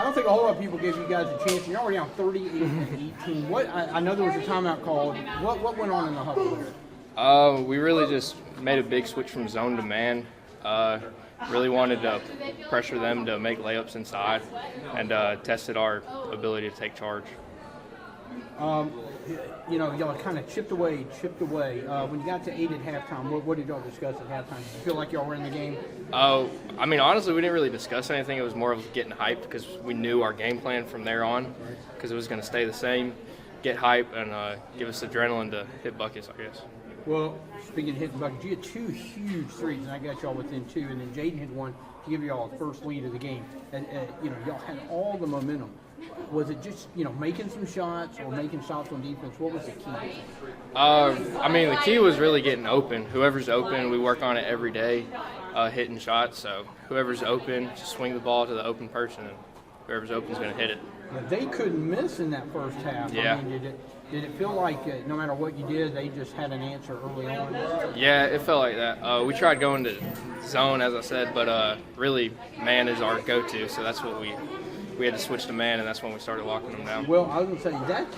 don't think a whole lot of people gave you guys a chance. You're already on 38-18. I know there was a timeout called. What went on in the huddle here? We really just made a big switch from zone to man. Really wanted to pressure them to make layups inside, and tested our ability to take charge. Y'all kind of chipped away. When you got to 8 at halftime, what did y'all discuss at halftime? Did you feel like y'all were in the game? I mean, honestly, we didn't really discuss anything. It was more of getting hyped because we knew our game plan from there on, because it was going to stay the same, get hype, and give us adrenaline to hit buckets, I guess. Well, speaking of hitting buckets, you had 2 huge threes, and I got y'all within 2, and then Jaden hit one to give y'all the first lead of the game. And y'all had all the momentum. Was it just, making some shots or making shots on defense? What was the key? I mean, the key was really getting open. Whoever's open, we work on it every day, hitting shots. So whoever's open, just swing the ball to the open person, and whoever's open is going to hit it. Yeah, they couldn't miss in that first half. Yeah. I mean, did it feel like no matter what you did, they just had an answer early on? Yeah, it felt like that. We tried going to zone, as I said, but really man is our go-to, so that's what we had to switch to man, and that's when we started locking them down. Well, I was going to say,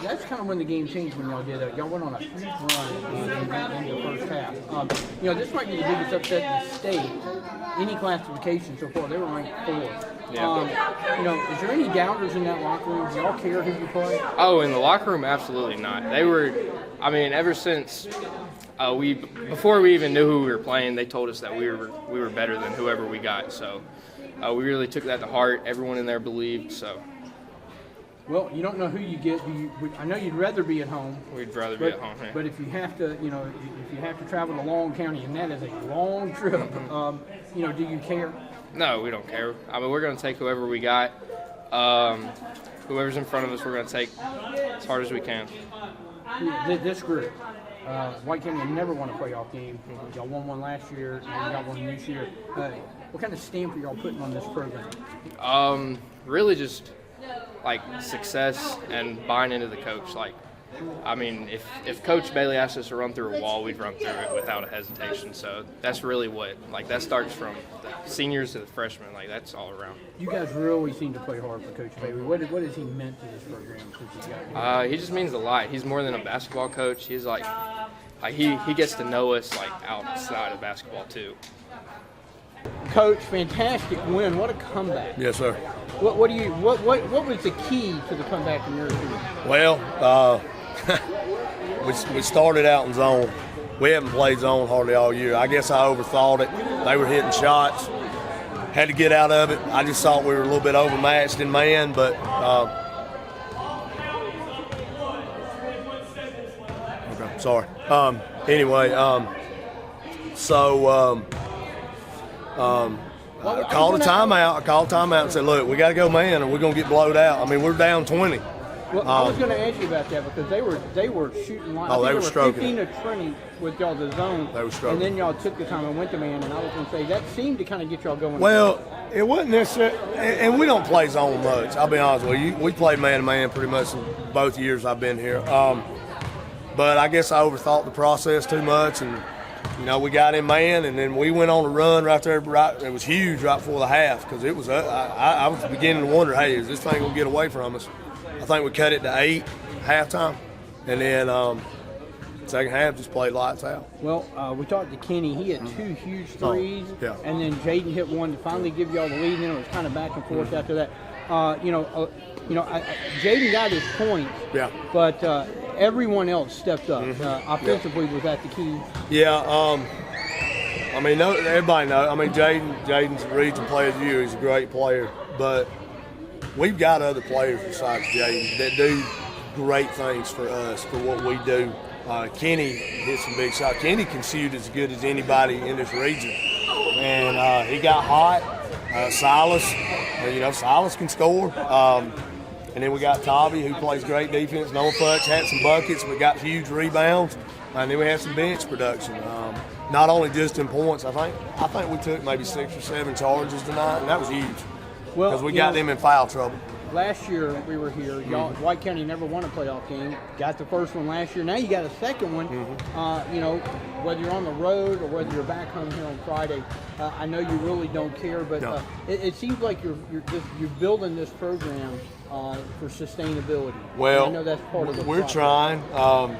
that's kind of when the game changed when y'all did it. Y'all went on a huge run in the first half. This might be the biggest upset in the state. Any classification so far, they were ranked 4th. Yeah. Is there any doubters in that locker room? Do y'all care who you play? Oh, in the locker room, absolutely not. They were, ever since before we even knew who we were playing, they told us that we were better than whoever we got. So we really took that to heart. Everyone in there believed. So. Well, you don't know who you get. I know you'd rather be at home. We'd rather be at home. Yeah. But if you have to, if you have to travel to Long County, and that is a long trip, do you care? No, we don't care. I mean, we're going to take whoever we got. Whoever's in front of us, we're going to take as hard as we can. This group, White County never won a playoff game. Y'all won one last year, and you got one this year. What kind of stamp are y'all putting on this program? Really just like success and buying into the coach. If Coach Bailey asked us to run through a wall, we'd run through it without a hesitation. So that's really that starts from the seniors to the freshmen. That's all around. You guys really seem to play hard for Coach Bailey. What has he meant to this program since he got here? He just means a lot. He's more than a basketball coach. He's he gets to know us outside of basketball too. Coach, fantastic win. What a comeback. Yes, sir. What was the key to the comeback in your opinion? Well, we started out in zone. We haven't played zone hardly all year. I guess I overthought it. They were hitting shots. Had to get out of it. I just thought we were a little bit overmatched in man, but okay, sorry. I called a timeout and said, look, we got to go man or we're going to get blowed out. I mean, we're down 20. Well, I was going to ask you about that because they were shooting line. Oh, they were stroking 15 to 20 with y'all the zone. They were stroking. And then y'all took the time and went to man, and I was going to say that seemed to kind of get y'all going. Well, it wasn't necessarily, and we don't play zone much. I'll be honest with you. We played man-to-man pretty much in both years I've been here. But I guess I overthought the process too much, and we got in man, and then we went on a run right there. It was huge right before the half because it was. I was beginning to wonder, hey, is this thing gonna get away from us? I think we cut it to 8 halftime, and then second half just played lights out. Well, we talked to Kenny. He had 2 huge threes, and then Jaden hit one to finally give y'all the lead. And then it was kind of back and forth after that. Jaden got his points, but everyone else stepped up. Offensively, was that the key? Yeah. Everybody knows. Jaden's a region player of the year. He's a great player, but we've got other players besides Jaden that do great things for us for what we do. Kenny hit some big shots. Kenny can shoot as good as anybody in this region, and he got hot. Silas, Silas can score. And then we got Tobby, who plays great defense. Noah Futch had some buckets, but got huge rebounds. And then we had some bench production. Not only just in points. I think we took maybe 6 or 7 charges tonight, and that was huge because we got them in foul trouble. last year we were here. Y'all, White County never won a playoff game. Got the first one last year. Now you got a second one. You know, whether you're on the road or whether you're back home here on Friday, I know you really don't care, but it seems like you're building this program for sustainability. Well, and I know that's part of the we're process. trying.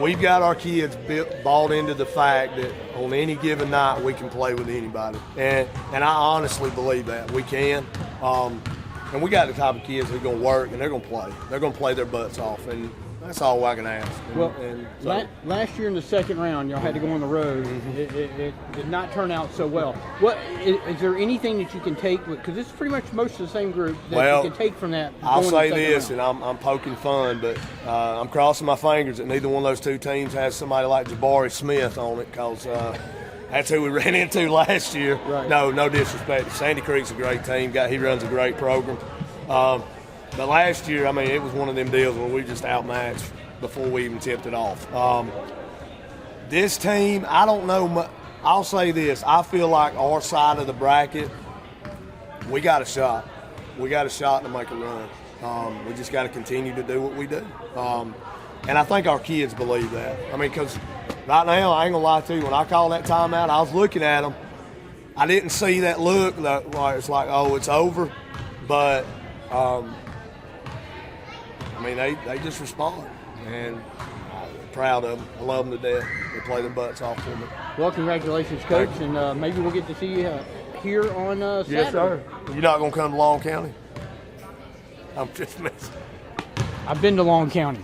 We've got our kids bought into the fact that on any given night we can play with anybody, and I honestly believe that we can. And we got the type of kids that are going to work and they're going to play. They're going to play their butts off, and that's all I can ask. Last year in the second round, y'all had to go on the road. It did not turn out so well. What is there anything that you can take? Because it's pretty much most of the same group that you can take from that. I'll say this, and I'm poking fun, but I'm crossing my fingers that neither one of those two teams has somebody like Jabari Smith on it, because that's who we ran into last year. Right. No disrespect. Sandy Creek's a great team. He runs a great program. But last year, I mean, it was one of them deals where we just outmatched before we even tipped it off. This team, I don't know. I'll say this. I feel like our side of the bracket, we got a shot. We got a shot to make a run. We just got to continue to do what we do. And I think our kids believe that. I mean, because right now, I ain't going to lie to you, when I called that timeout, I was looking at them. I didn't see that look like it's like, oh, it's over. But, I mean, they just respond. And I'm proud of them. I love them to death. They play their butts off for me. Well, congratulations, Coach. And maybe we'll get to see you here on Saturday. Yes, sir. You're not going to come to Long County? I'm just messing. I've been to Long County.